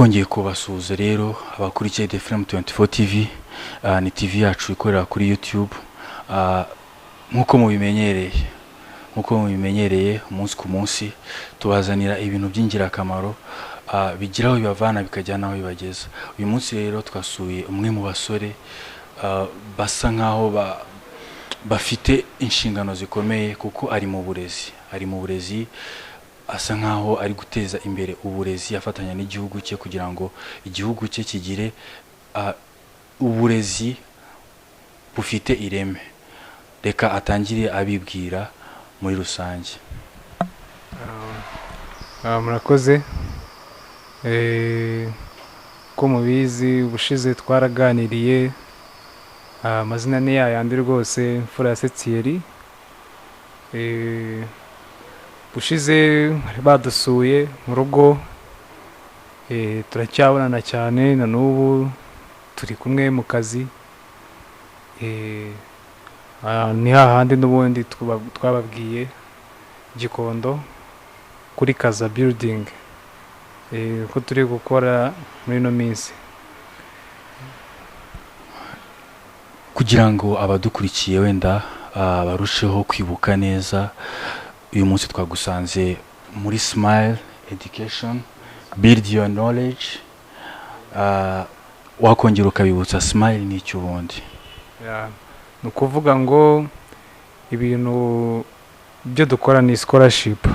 twongeye kubasuhuza rero abakurikiye Frame 24 TV. Ni TV yacu ikorera kuri YouTube. Nkuko mubimenyereye umunsi ku munsi tubazanira ibintu by'ingirakamaro bigiraho bibavana bikajyana aho bibageza. Uyu munsi rero twasuye umwe mu basore basa nkaho bafite inshingano zikomeye kuko ari mu burezi asa nkaho ari guteza imbere uburezi afatanya n'igihugu cye kugira ngo igihugu cye kigire uburezi bufite ireme. Reka atangire abibwira muri rusange. Murakoze. Ko mubizi ubushize twaraganiriye, amazina ni yayandi rwose, Mfura ya Thierry. Bushize badusuye mu rugo, turacyabonana cyane na n'ubu turi kumwe mu kazi. Ni hahandi n'ubundi twababwiye Gikondo kuri Kaza building ko turi gukora muri no minsi. Kugira ngo abadukurikiye wenda barusheho kwibuka neza, uyu munsi twagusanze muri Smile Education, Build Your Knowledge. Wakongera ukabibutsa Smile ni icyo ubundi? Ni ukuvuga ngo ibintu byo dukora ni scholarship,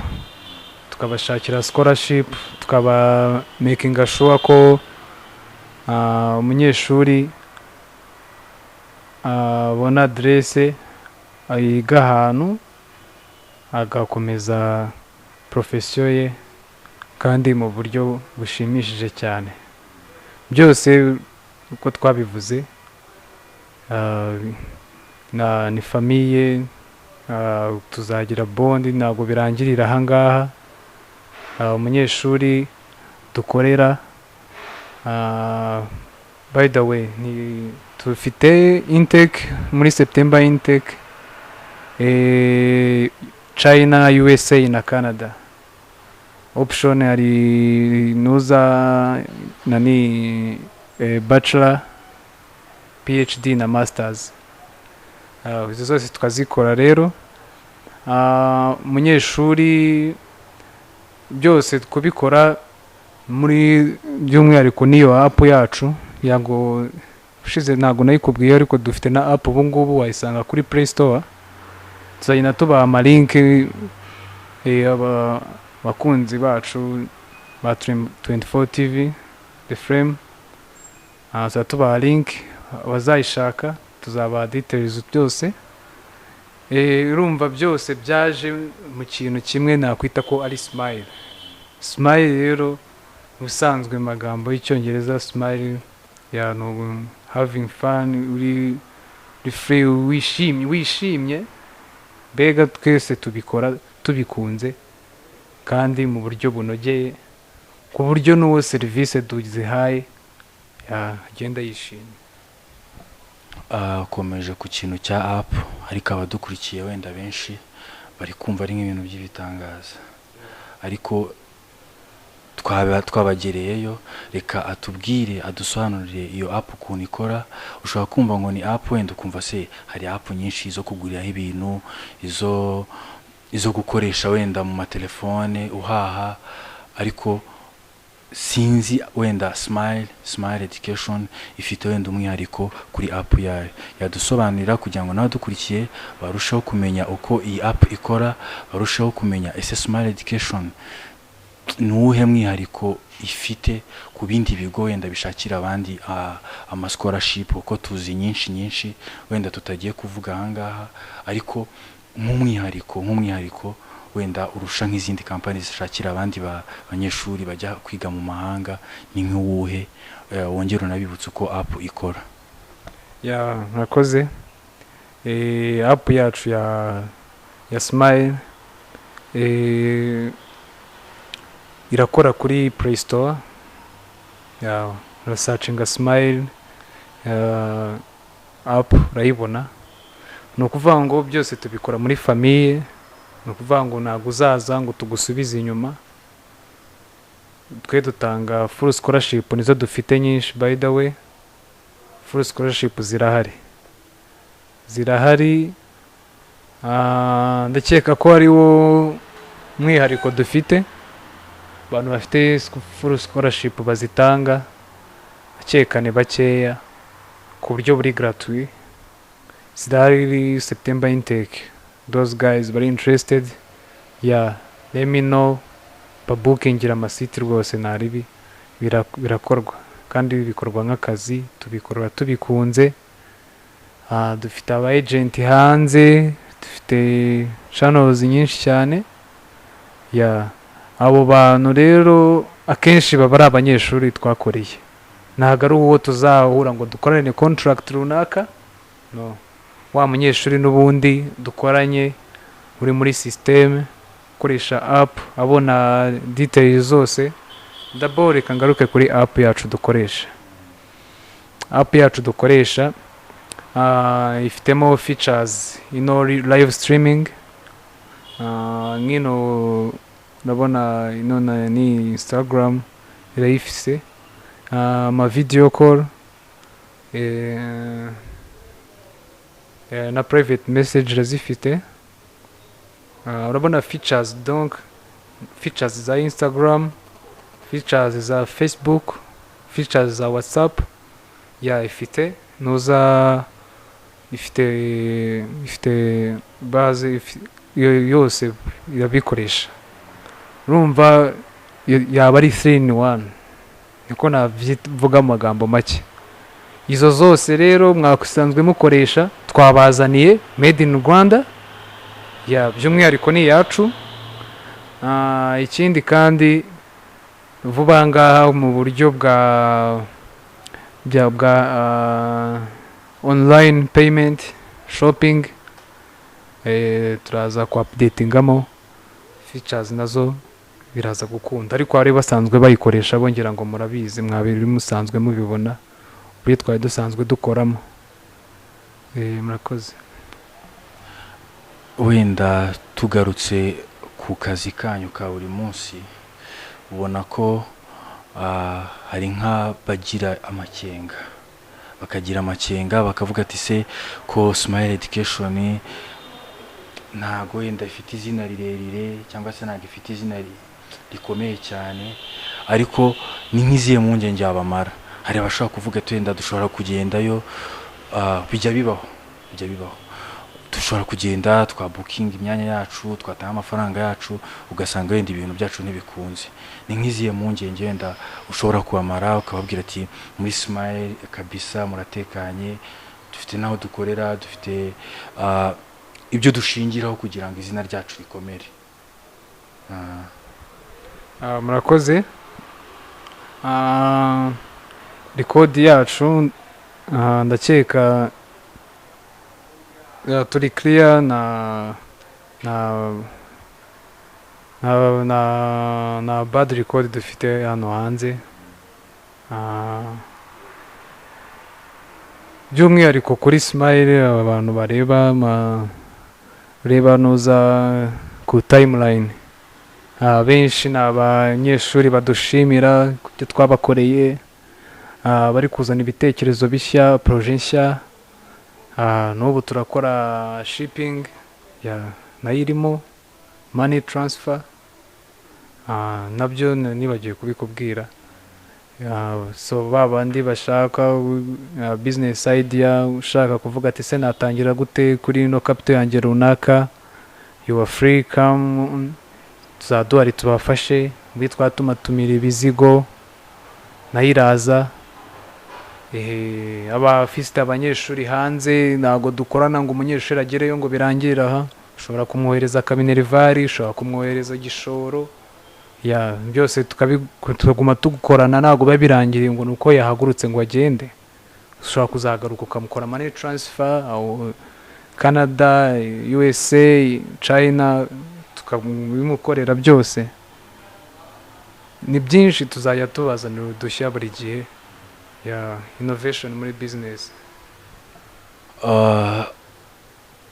tukabashakira scholarship, tukaba making sure ko umunyeshuri abona adresse ayiga ahantu agakomeza profession ye kandi mu buryo bushimishije cyane. Byose uko twabivuze ni famille, tuzagira bond, ntabwo birangirira aha ngaha. Umunyeshuri dukorera, by the way, ni tufite intake muri September, intake China, USA na Canada. Option ari nuza nani bachelor, PhD na masters. Izo zose tukazikora rero. Umunyeshuri byose kubikora muri by'umwihariko niyo app yacu yago ushize ntago nayikubwiye, ariko dufite na app ubu ngubu wayisanga kuri Play Store. Tuzagenda tubaha amalink abakunzi bacu ba 24 TV The Frame, tubaha link bazayishaka, tuzabaha details byose. Urumva byose byaje mu kintu kimwe nakwita ko ari Smile. Smile rero ubusanzwe magambo y'icyongereza Smile ya no having fun, uri free, wishimye. Bega twese tubikora tubikunze kandi mu buryo bunogeye, ku buryo n'uwo service duzihaye agenda yishimye. Komeje ku kintu cya app, ariko abadukurikiye wenda benshi bari kumva ari nk'ibintu by'ibitangaza, ariko twabagereyeyo. Reka atubwire, adusobanurire iyo app ukuntu ikora. Ushobora kumva ngo ni app, wenda ukumva se hari app nyinshi zo kuguriraho ibintu, izo gukoresha wenda mu matelefone uhaha, ariko sinzi wenda Smile Education ifite wenda umwihariko kuri app yayo. Yadusobanurira kugira ngo n'abadukurikiye barusheho kumenya uko iyi app ikora, barusheho kumenya ese Smile Education nuwuhe mwihariko ifite ku bindi bigo wenda bishakira abandi ama scholarship, uko tuzi nyinshi wenda tutagiye kuvuga aha ngaha, ariko nk'umwihariko wenda urusha nk'izindi companies zishakira abandi banyeshuri bajya kwiga mu mahanga, ni nk'uwuhe? Wongera unabibutsa uko app ikora. Murakoze. App yacu ya Smile irakora kuri Play Store. Searching Smile app urayibona. Ni ukuvuga ngo byose tubikora muri famille, ni ukuvuga ngo ntabwo uzaza ngo tugusubize inyuma. twe dutanga full scholarship, nizo dufite nyinshi by the way. Full scholarship zirahari. Ndakeka ko hariwo mwihariko dufite, abantu bafite full scholarship bazitanga akekane bakeya ku buryo buri gratuit. Zirahari September intake. Those guys very interested, yeah, let me know, babukingira amasiti rwose naribi birakorwa kandi bikorwa nk'akazi, tubikorwa tubikunze. Dufite aba agent hanze, dufite channels nyinshi cyane, yeah. Abo bantu rero akenshi baba ari abanyeshuri twakoreye, ntabwo ari uwo tuzahura ngo dukorane contract runaka, no. Wa munyeshuri n'ubundi dukoranye uri muri system ukoresha app, abona details zose. D'abord reka ngaruke kuri app yacu dukoresha. Ifitemo features live streaming, nkino ndabona ni Instagram irayifise, ama video call, na private message razifite. Urabona features, donc features za Instagram, features za Facebook, features za WhatsApp, ifite nuza, ifite base yose irabikoresha. Urumva yaba ari 3 in 1, niko navuga amagambo make. Izo zose rero mwakusanzwe mukoresha twabazaniye made in Rwanda, by'umwihariko ni yacu. Ikindi kandi vuba ngaha mu buryo bwa online payment shopping, turaza ku updatingamo features nazo biraza gukunda, ariko bari basanzwe bayikoresha bongera ngo murabizi, mwabiri musanzwe mubibona uburyo twari dusanzwe dukoramo. Murakoze. Wenda tugarutse ku kazi kanyu ka buri munsi, ubona ko hari bagira amakenga bakavuga ati se ko Smile Education ntago wenda ifite izina rirerire cyangwa se ntago ifite izina rikomeye cyane, ariko ni nk'iziye mpungenge abamara. Hari abashaka kuvuga ati wenda dushobora kugendayo, bijya bibaho, dushobora kugenda twa booking imyanya yacu, twatanga amafaranga yacu, ugasanga wenda ibintu byacu ntibikunze. Ni nk'iziye mpungenge wenda ushobora kubamara ukababwira ati muri Smile kabisa muratekanye, dufite naho dukorera, dufite ibyo dushingiraho kugira ngo izina ryacu rikomere. Murakoze. Record yacu ndakeka turi clear na bad record dufite hano hanze. By'umwihariko kuri Smile, abantu bareba nuza ku timeline, benshi ni abanyeshuri badushimira ibyo twabakoreye, bari kuzana ibitekerezo bishya, projet nshya. N'ubu turakora shipping, nayo irimo money transfer, nabyo nibagiye kubikubwira. So babandi bashaka business idea, ushaka kuvuga ati se natangira gute kuri no capital yanjye runaka, you are free, come tuzaduhari tubafashe. Mbi twatumatumira ibizigo nayiraza. Abafite abanyeshuri hanze ntago dukorana ngo umunyeshuri agereyo ngo birangirire aha, ushobora kumwohereza Kaminervari, ushobora kumwohereza Gishoro, byose tukaguma tugukorana, ntago babirangiriye ngo nuko yahagurutse ngo agende. Ushobora kuzagaruka ukamukora money transfer, Canada, USA, China, tukabimukorera byose. Ni byinshi tuzajya tubazanira udushya buri gihe, innovation muri business.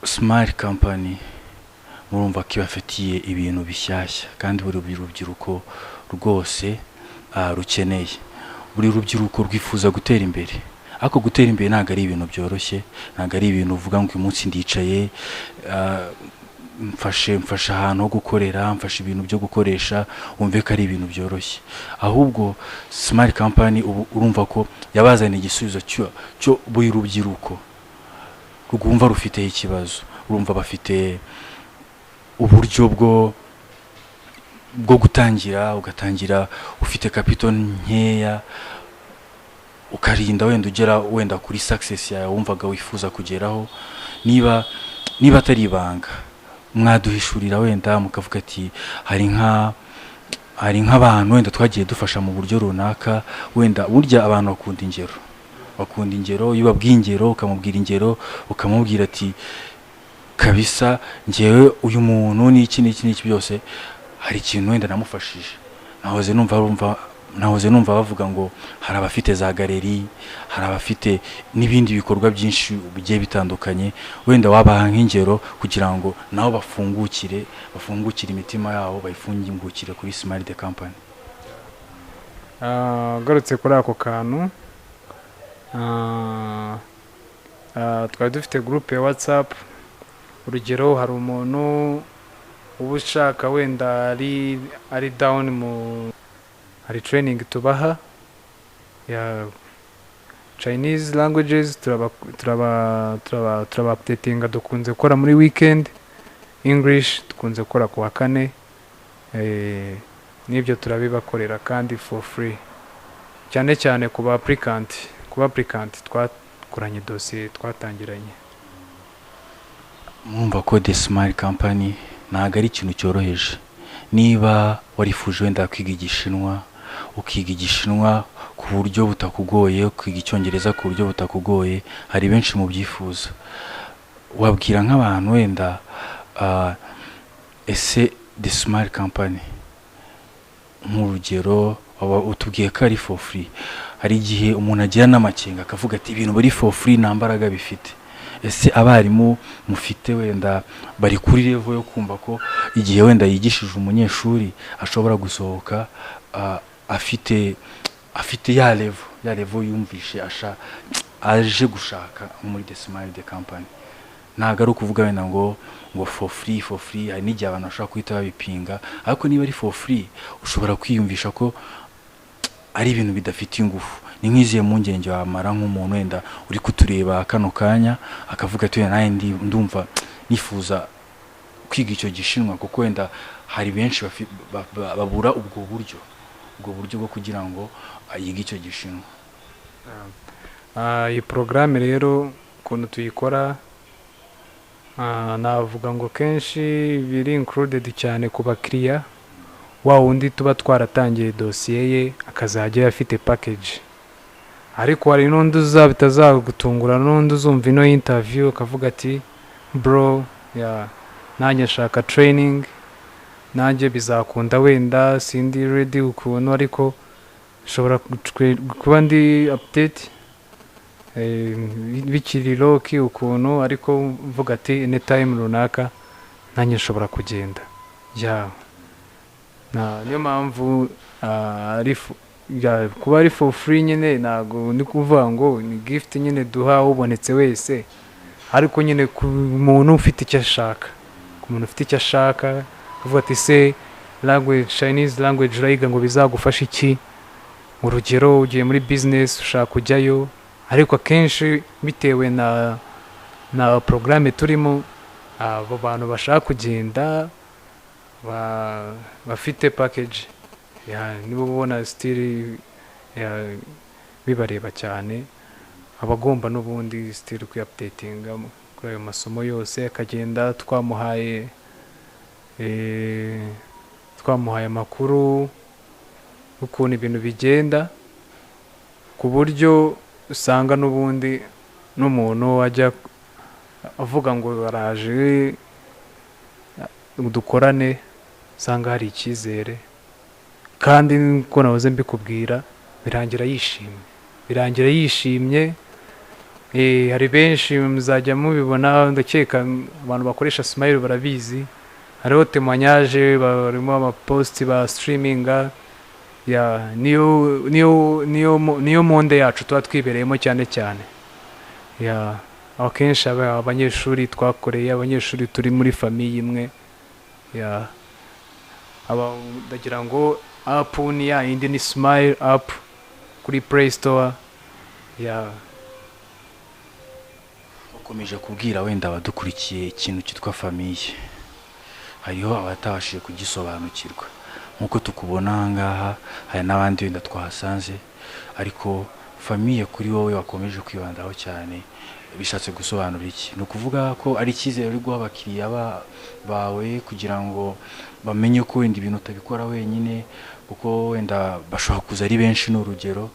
Smile company murumva ko ibafitiye ibintu bishyashya, kandi buri rubyiruko rwose rukeneye. Buri rubyiruko rwifuza gutera imbere, ariko gutera imbere ntabwo ari ibintu byoroshye, ntabwo ari ibintu uvuga ngo uyu munsi ndicaye mfashe ahantu ho gukorera, mfashe ibintu byo gukoresha wumve ko ari ibintu byoroshye. Ahubwo smart company urumva ko yabazaniye igisubizo cyo buri rubyiruko rwumva rufite ikibazo, urumva bafite uburyo bwo gutangira, ugatangira ufite capital nkeya, ukarinda wenda ugera wenda kuri success yawe wumvaga wifuza kugeraho. Niba atari ibanga mwaduhishurira wenda mukavuga ati hari nk'abantu wenda twagiye dufasha mu buryo runaka, wenda burya abantu bakunda ingero, iyo babwiye ingero ukamubwira ingero, ukamubwira ati kabisa njyewe uyu muntu n'iki byose hari ikintu wenda namufashije. Nahoze numva bavuga ngo hari abafite za galeri, hari abafite n'ibindi bikorwa byinshi bigiye bitandukanye, wenda wabaha nk'ingero kugira ngo nabo bafungukire imitima yabo, bayifungukire kuri smart company. Garutse kuri ako kantu, twari dufite groupe ya WhatsApp. Urugero hari umuntu uba ushaka wenda ari down hari training tubaha ya Chinese languages, turaba updatinga, dukunze gukora muri weekend. English dukunze gukora ku wa kane, n'ibyo turabibakorera kandi for free, cyane cyane kuba applicant twakoranye dossier twatangiranye. Mwumva ko the smart company ntabwo ari ikintu cyoroheje. Niba warifuje wenda kwiga Igishinwa, ukiga Igishinwa ku buryo butakugoye, ukiga Icyongereza ku buryo butakugoye, hari benshi mu byifuza. Wabwira nk'abantu wenda ese the smart company nk'urugero utubwiye ko ari for free, hari igihe umuntu agira n'amakenga akavuga ati ibintu bari for free nta mbaraga bifite. Ese abarimu mufite wenda bari kuri level yo kumva ko igihe wenda yigishije umunyeshuri ashobora gusohoka afite ya level yumvishe aje gushaka muri the smart company? Ntabwo ari ukuvuga wenda ngo for free, hari n'igihe abantu bashobora kuhita babipinga, ariko niba ari for free ushobora kwiyumvisha ko ari ibintu bidafite ingufu. Ni nk'izihe mpungenge wamara nk'umuntu wenda uri kutureba kano kanya akavuga ati nawe ndumva nifuza kwiga icyo Gishinwa, kuko wenda hari benshi babura ubwo buryo bwo kugira ngo yige icyo Gishinwa. Iyi porogaramu rero ukuntu tuyikora, navuga ngo kenshi biri included cyane ku bakiriya, wa wundi tuba twaratangiye dosiye ye akazajya afite package. Ariko hari n'undi bitazagutungura, n'undi uzumva ino interview akavuga ati bro nanjye nshaka training, nanjye bizakunda wenda sindi ready ukuntu, ariko nshobora kuba ndi update bikiri loki ukuntu, ariko mvuga ati anytime runaka nanjye nshobora kugenda. Niyo mpamvu kuba ari for free nyine ntabwo ni kuvuga ngo ni gift nyine duha ubonetse wese, ariko nyine ku muntu ufite icyo ashaka, kuvuga ati se Chinese language urayiga ngo bizagufasha iki? Urugero ugiye muri business ushaka kujyayo, ariko akenshi bitewe na programme turimo, abo bantu bashaka kugenda bafite package nibo ubona still bibareba cyane, abagomba n'ubundi still kwi-updatinga kuri ayo masomo yose, akagenda twamuhaye amakuru ukuntu ibintu bigenda, ku buryo usanga n'ubundi n'umuntu ajya avuga ngo araje dukorane, usanga hari icyizere. Kandi uko nahoze mbikubwira birangira yishimye. Hari benshi muzajya mubibona, ndakeka abantu bakoresha Smile barabizi, hariho témoignage, barimo amaposti ba streaminga ya niyo monde yacu tuba twibereyemo cyane cyane. Ya akenshi abanyeshuri twakoreye, abanyeshuri turi muri famiye imwe. Ya ndagira ngo app ni ya indi ni Smile app kuri Play Store. Ya ukomeje kubwira wenda abadukurikiye ikintu cyitwa famiye, hariho abatabashije kugisobanukirwa nkuko tukubona aha ngaha, hari n'abandi wenda twahasanze, ariko famiye kuri wowe wakomeje kwibandaho cyane bishatse gusobanura iki? Ni ukuvuga ko ari icyizere uri guha abakiriya bawe kugira ngo bamenye ko wenda ibintu utabikora wenyine, kuko wenda bashobora kuza ari benshi n'urugero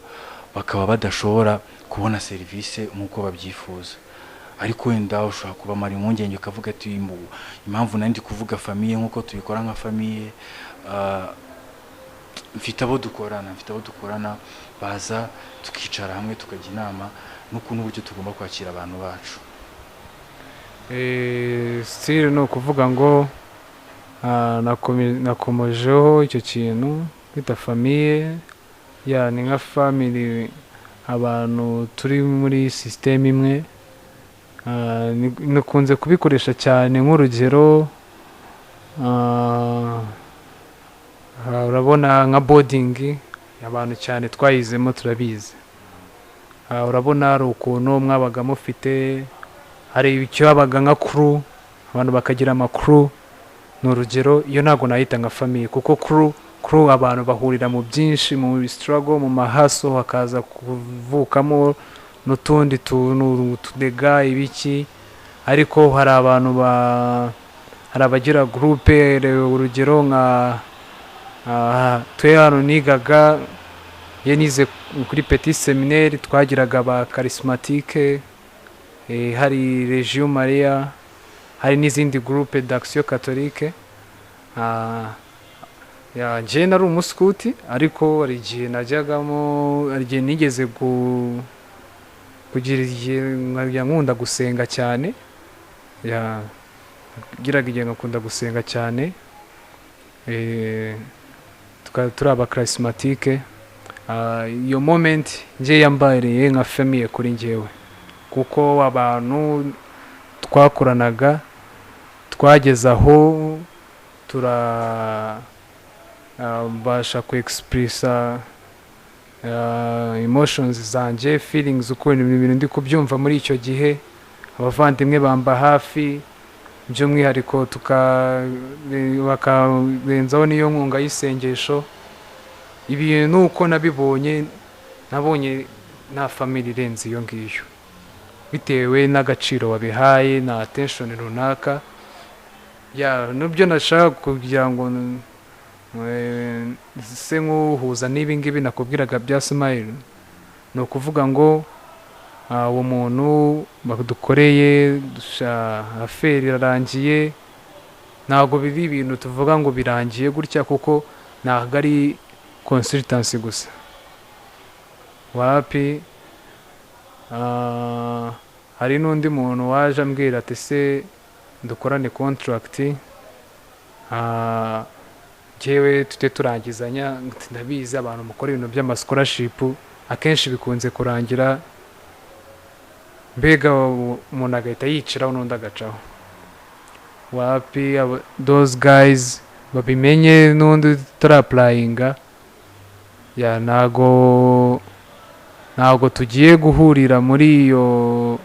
bakaba badashobora kubona serivisi nk'uko babyifuza, ariko wenda ushobora kubamara impungenge ukavuga ati impamvu nandi kuvuga famiye nk'uko tubikora nka famiye, mfite abo dukorana baza tukicara hamwe tukajya inama n'ukuntu uburyo tugomba kwakira abantu bacu. Still no kuvuga ngo nakomejeho icyo kintu kwita famiye, ya ni nka family, abantu turi muri system imwe. Nakunze kubikoresha cyane nk'urugero, urabona nka boarding abantu cyane twayizemo turabizi. Urabona hari ukuntu mwabaga mufite, hari icyo habaga nka crew, abantu bakagira ama crew. Ni urugero, iyo ntabwo nahita nka famiye, kuko crew abantu bahurira mu byinshi, mu struggle, mu mahaso, hakaza kuvukamo n'utundi tuntu tudega ibiki, ariko hari abantu hari abagira groupe. Urugero nka twe hano nigaga, nize kuri petit seminaire, twagiraga ba charismatique, hari Region Maria, hari n'izindi groupe d'action catholique. Njye nari umuskuti, ariko hari igihe najyagamo, hari igihe nigeze kugira igihe nkunda gusenga cyane. Giraga igihe nkakunda gusenga cyane, turi aba charismatique. Iyo moment nje yambareye nka famiye kuri njyewe, kuko abantu twakoranaga twageze aho turabasha ku-expressa emotions zanjye, feelings, uko ibintu ndi kubyumva muri icyo gihe. Abavandimwe bamba hafi, by'umwihariko bakarenzaho n'iyo nkunga y'isengesho. Ibintu uko nabonye nta family irenze iyo ngiyo, bitewe n'agaciro wabihaye na attention runaka. Nubyo nashaka kugira ngo se nk'uhuza n'ibi ngibi nakubwiraga bya Smile, ni ukuvuga ngo uwo muntu badukoreye aferi irarangiye, ntabwo bibi ibintu tuvuga ngo birangiye gutya, kuko ntabwo ari consultancy gusa. Wapi hari n'undi muntu waje ambwira ati se dukorane contract, jewe tute turangizanya. Ndabizi abantu mukora ibintu by'ama scholarship akenshi bikunze kurangira, mbega umuntu agahita yiciraho n'undi agacaho. Wapi those guys babimenye n'undi turapplyinga, ntago tugiye guhurira muri iyo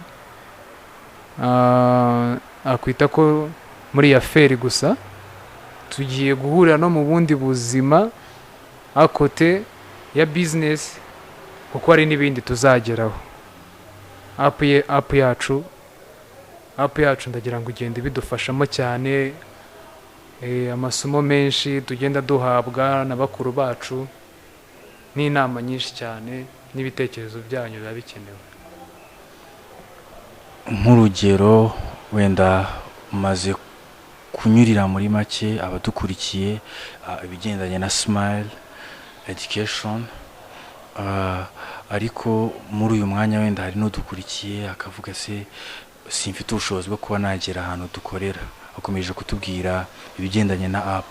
akwita ko muri ya feri gusa, tugiye guhurira no mu bundi buzima akote ya business, kuko hari n'ibindi tuzageraho. App yacu ndagira ngo ugende bidufashamo cyane. Amasomo menshi tugenda duhabwa na bakuru bacu, n'inama nyinshi cyane, n'ibitekerezo byanyu biba bikenewe. Nk'urugero wenda umaze kunyurira muri make abadukurikiye ibigendanye na Smile Education, ariko muri uyu mwanya wenda hari n'udukurikiye akavuga se simfite ubushobozi bwo kuba nagera ahantu dukorera. Akomeje kutubwira ibigendanye na app,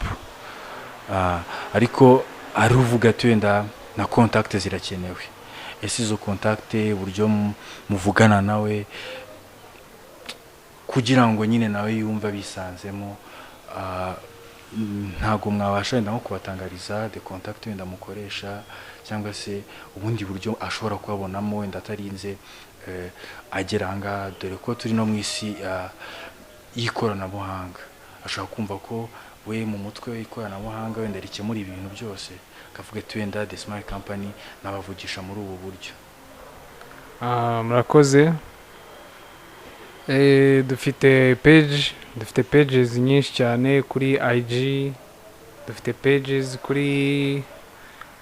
ariko ari uvuga ati wenda na contact zirakenewe, ese izo contact uburyo muvugana nawe kugira ngo nyine nawe yumva bisanzemo, ntago mwabasha wenda nko kubatangariza de contact wenda mukoresha cyangwa se ubundi buryo ashobora kubabonamo wenda atarinze agera ahangaha, dore ko turi no mu isi y'ikoranabuhanga. Ashobora kumva ko we mu mutwe w'ikoranabuhanga wenda rikemura ibintu byose, akavuga ati wenda The Smile Company nabavugisha muri ubu buryo. Murakoze. Dufite pages nyinshi cyane kuri IG, dufite pages kuri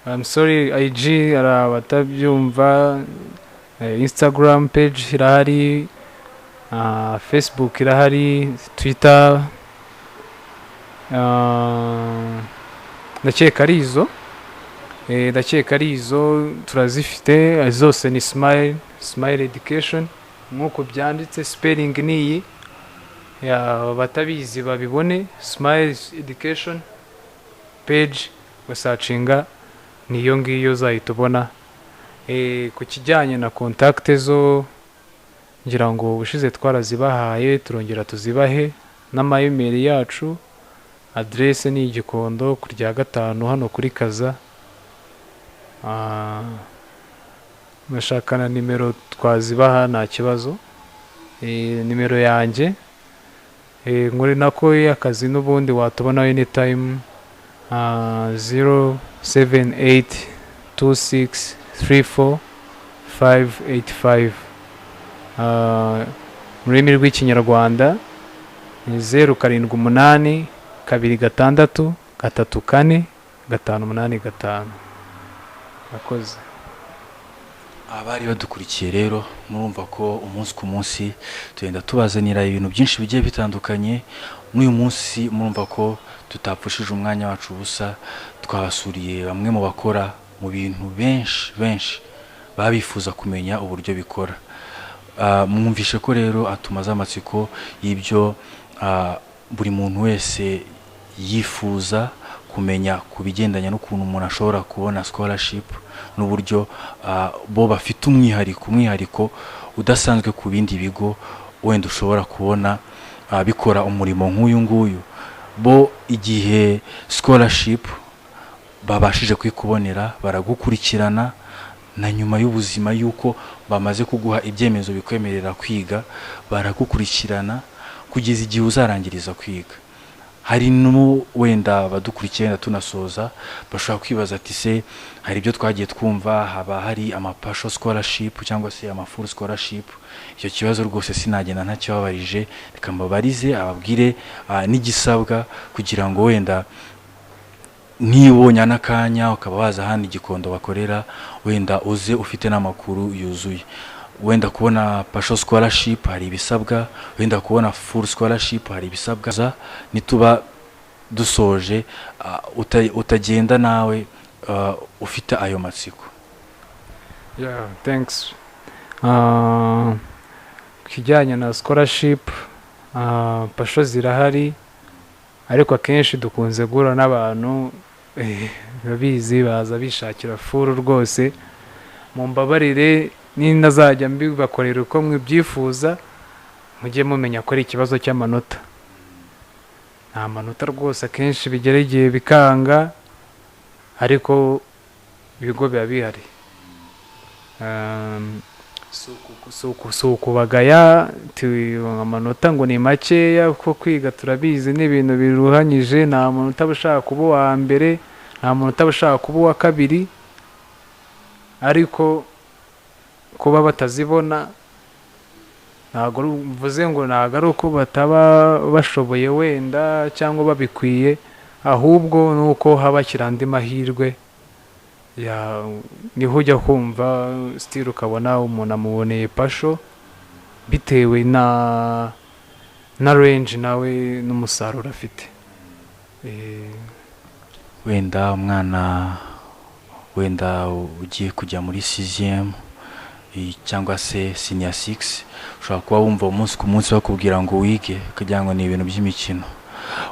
IG arabatabyumva, Instagram page irahari, Facebook irahari, Twitter, ndakeka ari izo turazifite zose. Ni Smile Education nk'uko byanditse, spelling niyi batabizi babibone, Smile Education page basacinga niyo ngiyo uzahita ubona. Ku kijyanye na contact zo ngira ngo ubushize twarazibahaye, turongera tuzibahe, n'ama email yacu, adresse ni Gikondo ku rya 5 hano kuri Kaza. Nashaka na nimero twazibaha nta kibazo, nimero yanjye nkuri nako y'akazi n'ubundi watubona anytime, 0782634585. Mu rurimi rw'ikinyarwanda ni 0782634585. Akoze. Abari badukurikiye rero murumva ko umunsi ku munsi tugenda tubazanira ibintu byinshi bigiye bitandukanye. N'uyu munsi murumva ko tutapfushije umwanya wacu ubusa, twabasuriye bamwe mu bakora mu bintu benshi babifuza kumenya uburyo bikora. Mwumvishe ko rero atumaze amatsiko y'ibyo buri muntu wese yifuza kumenya ku bigendanye n'ukuntu umuntu ashobora kubona scholarship, n'uburyo bo bafite umwihariko udasanzwe ku bindi bigo wenda ushobora kubona bikora umurimo nk'uyu nguyu. Bo igihe scholarship babashije kwikubonera baragukurikirana, na nyuma y'ubuzima yuko bamaze kuguha ibyemezo bikwemerera kwiga, baragukurikirana kugeza igihe uzarangiriza kwiga. Hari wenda badukurikiye wenda tunasoza bashobora kwibaza ati se hari ibyo twagiye twumva haba hari partial scholarship cyangwa se full scholarship. Icyo kibazo rwose sinagenda ntacyababarije, reka mbabarize ababwire n'igisabwa kugira ngo wenda nibonye n'akanya ukaba waza hano Gikondo bakorera, wenda uze ufite n'amakuru yuzuye. Wenda kubona partial scholarship hari ibisabwa, wenda kubona full scholarship hari ibisabwa. Nituba dusoje utagenda nawe ufite ayo matsiko. Thanks. Kijyanye na scholarship, partial zirahari, ariko akenshi dukunze guhura n'abantu babizi baza bishakira full rwose. Mumbabarire ninazajya mbibakorera uko mwibyifuza, mujye mumenya ko ari ikibazo cy'amanota. Nta manota rwose akenshi bigereye bikanga, ariko ibigo biba bihari. Kubagaya amanota ngo ni makeya, ko kwiga turabizi ni ibintu biruhanyije. Nta muntu utabashaka kuba uwa mbere, nta muntu utabashaka kuba uwa kabiri, ariko kuba batazibona ntabwo mvuze ngo ntabwo ari uko bataba bashoboye wenda cyangwa babikwiye, ahubwo nuko haba kirandi mahirwe. Niho ujya kumva still ukabona umuntu amuboneye pasho bitewe na range nawe n'umusaruro afite. Wenda umwana wenda ugiye kujya muri 6e cyangwa se senior 6, ushobora kuba wumva umunsi ku munsi bakubwira ngo wige kugira ngo ni ibintu by'imikino.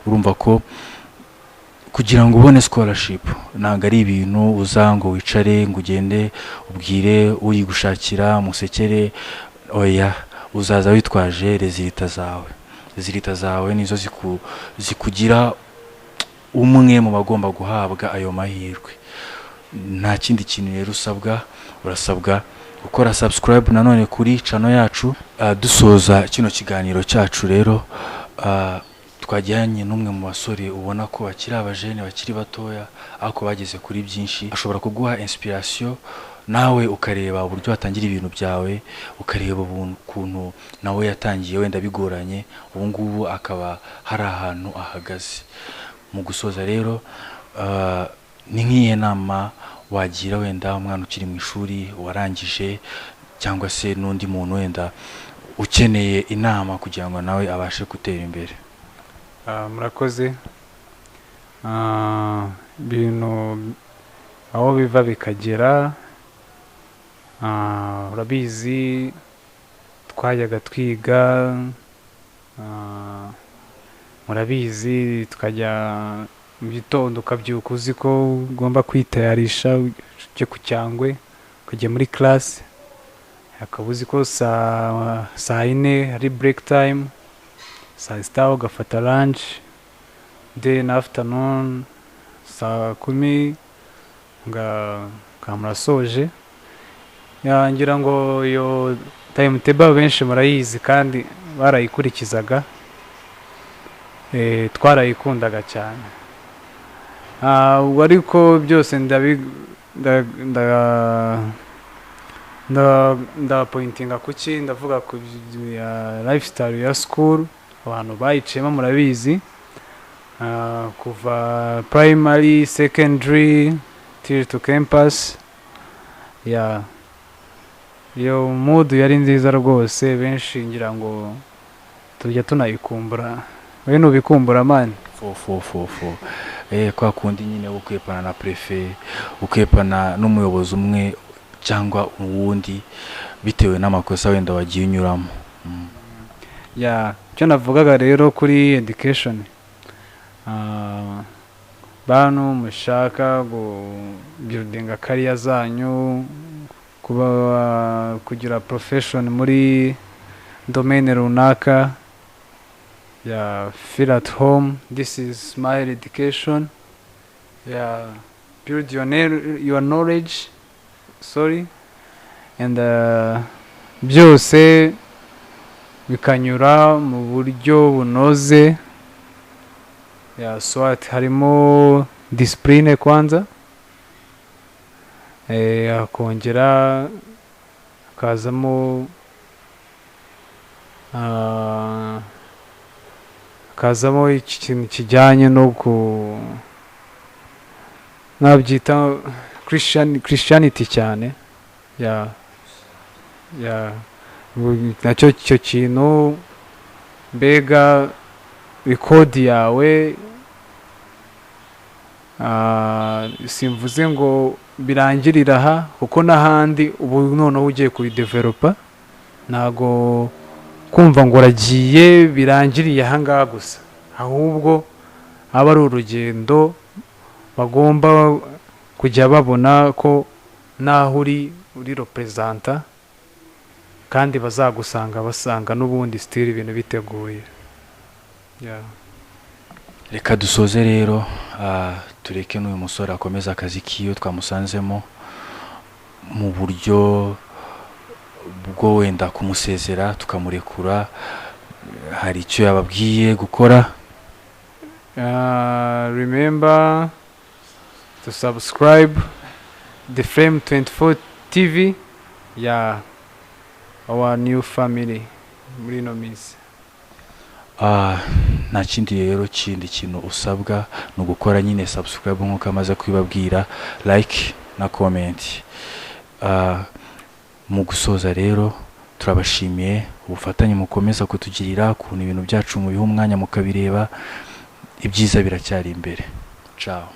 Urumva ko kugira ngo ubone scholarship ntabwo ari ibintu uza ngo wicare ngo ugende ubwire uri gushakira musekere, oya, uzaza witwaje rezilita zawe nizo zikugira umwe mu bagomba guhabwa ayo mahirwe. Nta kindi kintu rero urasabwa gukora subscribe nanone kuri channel yacu. Dusoza kino kiganiro cyacu rero, twajyanye n'umwe mu basore ubona ko bakiri abajene bakiri batoya ariko bageze kuri byinshi, ashobora kuguha inspiration nawe ukareba uburyo watangira ibintu byawe, ukareba ukuntu nawe yatangiye wenda bigoranye, ubu ngubu akaba hari ahantu ahagaze. Mu gusoza rero, ni nk'iye nama wagira wenda umwana ukiri mu ishuri warangije cyangwa se n'undi muntu wenda ukeneye inama kugira ngo nawe abashe gutera imbere? Murakoze. Ibintu aho biva bikagera, urabizi twajyaga twiga, murabizi tukajya mu gitondo ukabyuka uzi ko ugomba kwitayarisha ujye ku cyangwe ukajya muri class, akaba uzi ko saa 4 ari break time, saa 6 ugafata lunch, then afternoon saa 10 murasoje. Ngira ngo iyo timetable benshi murayizi kandi barayikurikizaga, twarayikundaga cyane. Ariko byose pointinga kuki ndavuga ku lifestyle ya school, abantu bayiciyemo murabizi, kuva primary, secondary till to campus. Iyo mood yari nziza rwose, benshi ngira ngo tujya tunayikumbura. Wewe nubikumbura man? Kwa kundi nyine ukwepana na prefet, ukwepana n'umuyobozi umwe cyangwa uwundi bitewe n'amakosa wenda wagiye unyuramo. Cyo navugaga rero kuri education, bantu mushaka buildinga career zanyu, kugira profession muri domain runaka, feel at home. This is my education. Build your knowledge, and byose bikanyura mu buryo bunoze. So harimo discipline kwanza, akongera kazamo ikintu kijyanye no nabyita Christianity cyane. Nacyo cyo kintu, mbega record yawe, simvuze ngo birangirira aha kuko n'ahandi ubu noneho ugiye kubidevelopa, ntago kumva ngo uragiye birangiriye aha ngaha gusa, ahubwo aba ari urugendo bagomba kujya babona ko naho uri representa, kandi basanga n'ubundi still ibintu biteguye. Reka dusoze rero, tureke n'uyu musore akomeza akazi kiyo twamusanzemo mu buryo bwo wenda kumusezera tukamurekura. Hari icyo yababwiye gukora? Remember to subscribe the Frame 24 TV, our new family muri no minsi. Nta kindi rero kindi kintu usabwa no gukora nyine subscribe nkuko amaze kwibabwira, like na comment. Mu gusoza rero turabashimiye ubufatanye mukomeza kutugirira, kuntu ibintu byacu mu bihe umwanya mukabireba, ibyiza biracyari imbere. Ciao.